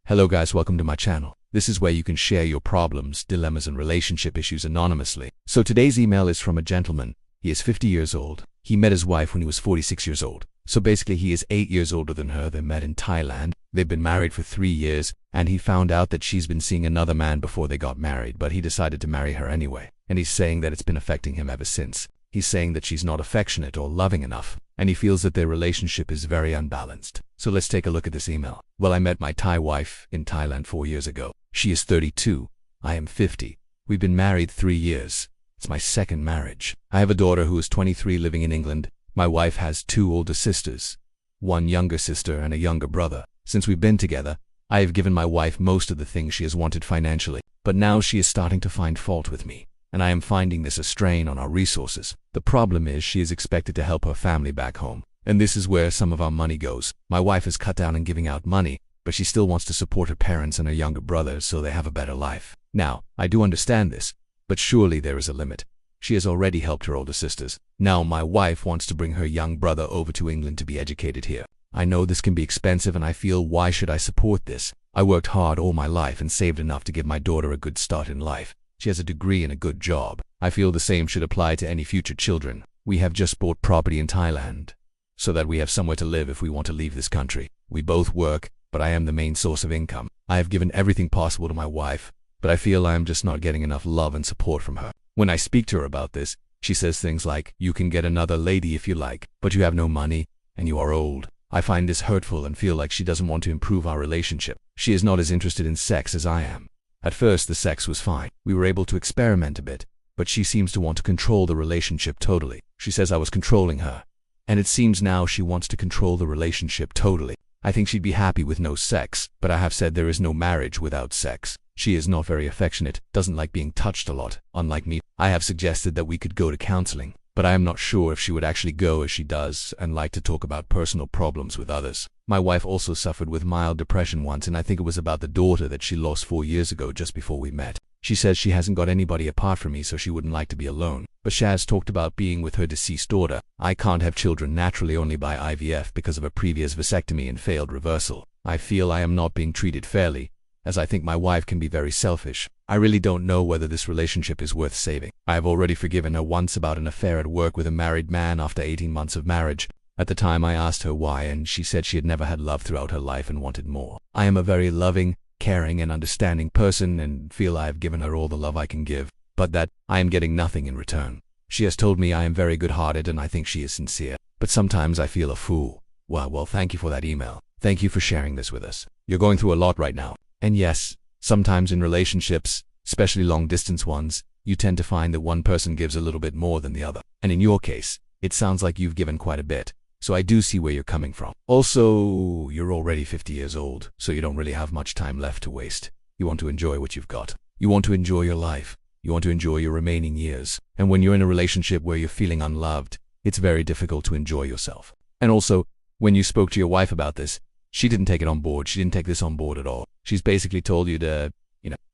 Hello guys, welcome to my channel. This is where you can share your problems, dilemmas and relationship issues anonymously. So today's email is from a gentleman. He is 50 years old. He met his wife when he was 46 years old. So basically he is 8 years older than her. They met in Thailand. They've been married for 3 years and he found out that she's been seeing another man before they got married, but he decided to marry her anyway. And he's saying that it's been affecting him ever since. He's saying that she's not affectionate or loving enough, and he feels that their relationship is very unbalanced. So let's take a look at this email. Well, I met my Thai wife in Thailand 4 years ago. She is 32. I am 50. We've been married 3 years. It's my second marriage. I have a daughter who is 23 living in England. My wife has 2 older sisters, 1 younger sister and a younger brother. Since we've been together, I have given my wife most of the things she has wanted financially, but now she is starting to find fault with me, and I am finding this a strain on our resources. The problem is she is expected to help her family back home, and this is where some of our money goes. My wife has cut down on giving out money, but she still wants to support her parents and her younger brother so they have a better life. Now, I do understand this, but surely there is a limit. She has already helped her older sisters. Now my wife wants to bring her young brother over to England to be educated here. I know this can be expensive and I feel, why should I support this? I worked hard all my life and saved enough to give my daughter a good start in life. She has a degree and a good job. I feel the same should apply to any future children. We have just bought property in Thailand so that we have somewhere to live if we want to leave this country. We both work, but I am the main source of income. I have given everything possible to my wife, but I feel I am just not getting enough love and support from her. When I speak to her about this, she says things like, "You can get another lady if you like, but you have no money and you are old." I find this hurtful and feel like she doesn't want to improve our relationship. She is not as interested in sex as I am. At first the sex was fine. We were able to experiment a bit, but she seems to want to control the relationship totally. She says I was controlling her, and it seems now she wants to control the relationship totally. I think she'd be happy with no sex, but I have said there is no marriage without sex. She is not very affectionate, doesn't like being touched a lot, unlike me. I have suggested that we could go to counseling, but I am not sure if she would actually go as she does and like to talk about personal problems with others. My wife also suffered with mild depression once, and I think it was about the daughter that she lost 4 years ago just before we met. She says she hasn't got anybody apart from me, so she wouldn't like to be alone. But Shaz talked about being with her deceased daughter. I can't have children naturally only by IVF because of a previous vasectomy and failed reversal. I feel I am not being treated fairly, as I think my wife can be very selfish. I really don't know whether this relationship is worth saving. I have already forgiven her once about an affair at work with a married man after 18 months of marriage. At the time I asked her why, and she said she had never had love throughout her life and wanted more. I am a very loving, caring and understanding person and feel I have given her all the love I can give, but that I am getting nothing in return. She has told me I am very good-hearted and I think she is sincere, but sometimes I feel a fool. Well, thank you for that email. Thank you for sharing this with us. You're going through a lot right now. And yes, sometimes in relationships, especially long-distance ones, you tend to find that one person gives a little bit more than the other. And in your case, it sounds like you've given quite a bit. So I do see where you're coming from. Also, you're already 50 years old, so you don't really have much time left to waste. You want to enjoy what you've got. You want to enjoy your life. You want to enjoy your remaining years. And when you're in a relationship where you're feeling unloved, it's very difficult to enjoy yourself. And also, when you spoke to your wife about this, she didn't take it on board. She didn't take this on board at all. She's basically told you to,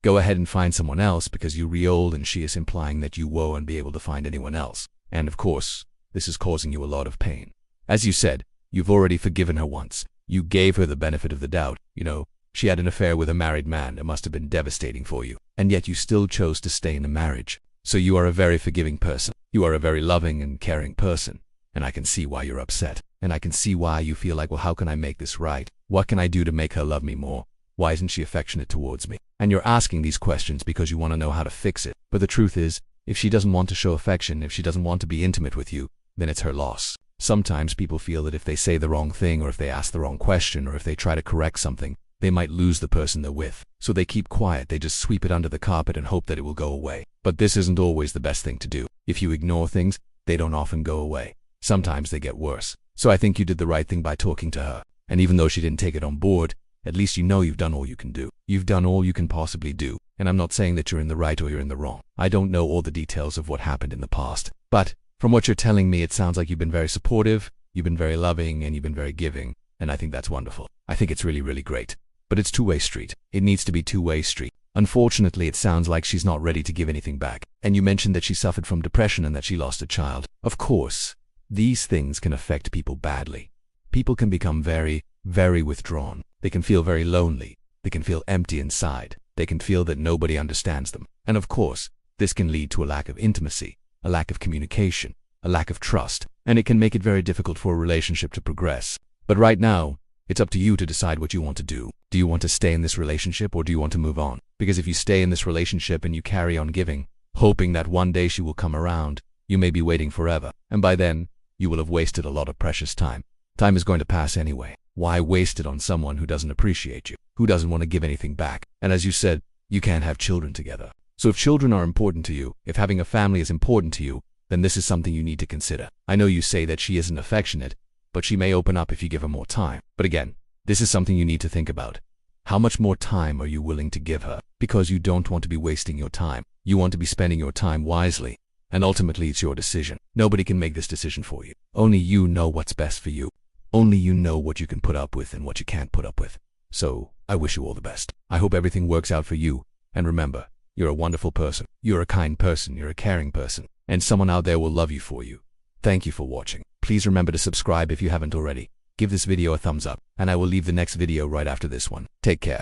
go ahead and find someone else because you're really old, and she is implying that you won't be able to find anyone else. And of course, this is causing you a lot of pain. As you said, you've already forgiven her once. You gave her the benefit of the doubt. She had an affair with a married man. It must have been devastating for you. And yet you still chose to stay in a marriage. So you are a very forgiving person. You are a very loving and caring person. And I can see why you're upset. And I can see why you feel like, well, how can I make this right? What can I do to make her love me more? Why isn't she affectionate towards me? And you're asking these questions because you want to know how to fix it. But the truth is, if she doesn't want to show affection, if she doesn't want to be intimate with you, then it's her loss. Sometimes people feel that if they say the wrong thing, or if they ask the wrong question, or if they try to correct something, they might lose the person they're with. So they keep quiet. They just sweep it under the carpet and hope that it will go away. But this isn't always the best thing to do. If you ignore things, they don't often go away. Sometimes they get worse. So I think you did the right thing by talking to her. And even though she didn't take it on board, at least you know you've done all you can do. You've done all you can possibly do. And I'm not saying that you're in the right or you're in the wrong. I don't know all the details of what happened in the past. But from what you're telling me, it sounds like you've been very supportive, you've been very loving, and you've been very giving. And I think that's wonderful. I think it's really, really great. But it's two-way street. It needs to be two-way street. Unfortunately, it sounds like she's not ready to give anything back. And you mentioned that she suffered from depression and that she lost a child. Of course, these things can affect people badly. People can become very, very withdrawn. They can feel very lonely. They can feel empty inside. They can feel that nobody understands them. And of course, this can lead to a lack of intimacy, a lack of communication, a lack of trust, and it can make it very difficult for a relationship to progress. But right now, it's up to you to decide what you want to do. Do you want to stay in this relationship or do you want to move on? Because if you stay in this relationship and you carry on giving, hoping that one day she will come around, you may be waiting forever. And by then, you will have wasted a lot of precious time. Time is going to pass anyway. Why waste it on someone who doesn't appreciate you, who doesn't want to give anything back? And as you said, you can't have children together. So if children are important to you, if having a family is important to you, then this is something you need to consider. I know you say that she isn't affectionate, but she may open up if you give her more time. But again, this is something you need to think about. How much more time are you willing to give her? Because you don't want to be wasting your time. You want to be spending your time wisely. And ultimately, it's your decision. Nobody can make this decision for you. Only you know what's best for you. Only you know what you can put up with and what you can't put up with. So, I wish you all the best. I hope everything works out for you. And remember, you're a wonderful person. You're a kind person. You're a caring person. And someone out there will love you for you. Thank you for watching. Please remember to subscribe if you haven't already. Give this video a thumbs up, and I will leave the next video right after this one. Take care.